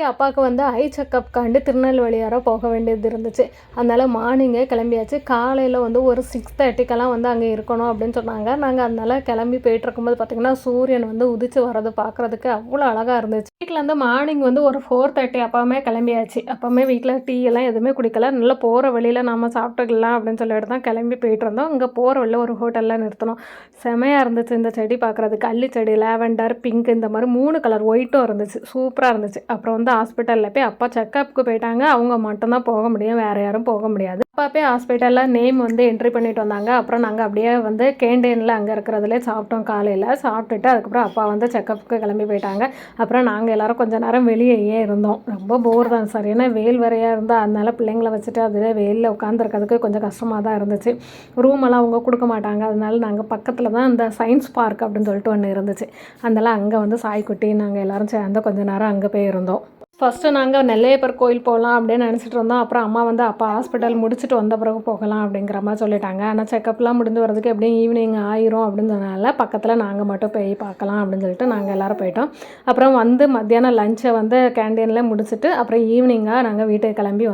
அப்பாவுக்கு வந்து ஐ செக்கப்காண்டி திருநெல்வேலி வர போக வேண்டியது இருந்துச்சு. அதனால் மார்னிங்கே கிளம்பியாச்சு. காலையில் வந்து ஒரு 6:30க்கெல்லாம் வந்து அங்கே இருக்கணும் அப்படின்னு சொன்னாங்க. நாங்கள் அதனால் கிளம்பி போயிட்டுருக்கும்போது பார்த்திங்கன்னா, சூரியன் வந்து உதிச்சு வர்றது பார்க்குறதுக்கு அவ்வளோ அழகாக இருந்துச்சு. வீட்டிலேருந்து மார்னிங் வந்து ஒரு 4:30 அப்போவுமே கிளம்பியாச்சு. அப்போவுமே வீட்டில் டீ எல்லாம் எதுவுமே குடிக்கல. நல்லா போகிற வழியில் நம்ம சாப்பிட்டுக்கலாம் அப்படின்னு சொல்லிட்டு தான் கிளம்பி போயிட்டுருந்தோம். அங்கே போகிற வழியில் ஒரு ஹோட்டலில் நிறுத்தினோம். செமையாக இருந்துச்சு இந்த செடி பார்க்குறதுக்கு. அல்லி செடி, லாவெண்டர், பிங்க் இந்த மாதிரி 3 கலர் ஒயிட்டும் இருந்துச்சு. சூப்பராக இருந்துச்சு. அப்புறம் வந்து ஹாஸ்பிட்டலில் போய் அப்பா செக்கப்புக்கு போயிட்டாங்க. அவங்க மட்டும்தான் போக முடியும், வேறு யாரும் போக முடியாது. அப்பா போய் ஹாஸ்பிட்டலில் நேம் வந்து என்ட்ரி பண்ணிட்டு வந்தாங்க. அப்புறம் நாங்கள் அப்படியே வந்து கேண்டீனில் அங்கே இருக்கிறதுலே சாப்பிட்டோம். காலையில் சாப்பிட்டுட்டு அதுக்கப்புறம் அப்பா வந்து செக்கப்புக்கு கிளம்பி போயிட்டாங்க. அப்புறம் நாங்கள் எல்லோரும் கொஞ்சம் நேரம் வெளியேயே இருந்தோம். ரொம்ப போர் தான் சார், ஏன்னா வெயில் வரையாக இருந்தால் அதனால பிள்ளைங்களை வச்சுட்டு அதில் வெயிலில் உட்காந்துருக்கிறதுக்கு கொஞ்சம் கஷ்டமாக தான் இருந்துச்சு. ரூமெல்லாம் அவங்க கொடுக்க மாட்டாங்க. அதனால நாங்கள் பக்கத்தில் தான் இந்த சயின்ஸ் பார்க் அப்படின்னு சொல்லிட்டு ஒன்று இருந்துச்சு. அதனால் அங்கே வந்து சாய்க்குட்டி நாங்கள் எல்லோரும் சேர்ந்து கொஞ்சம் நேரம் அங்கே போய் இருந்தோம். ஃபஸ்ட்டு நாங்கள் நெல்லையப்பர் கோயில் போகலாம் அப்படின்னு நினச்சிட்டு இருந்தோம். அப்புறம் அம்மா வந்து அப்பா ஹாஸ்பிட்டல் முடிச்சுட்டு வந்த பிறகு போகலாம் அப்படிங்கிற மாதிரி சொல்லிட்டாங்க. ஆனால் செக்கப்லாம் முடிஞ்சு வரதுக்கு எப்படியும் ஈவினிங் ஆயிரும் அப்படின்னு சொன்னனால பக்கத்தில் நாங்கள் மட்டும் போய் பார்க்கலாம் அப்படின்னு சொல்லிட்டு நாங்கள் எல்லோரும் போயிட்டோம். அப்புறம் வந்து மத்தியானம் லஞ்சை வந்து கேண்டீனில் முடிச்சுட்டு அப்புறம் ஈவினிங்காக நாங்கள் வீட்டுக்கு கிளம்பி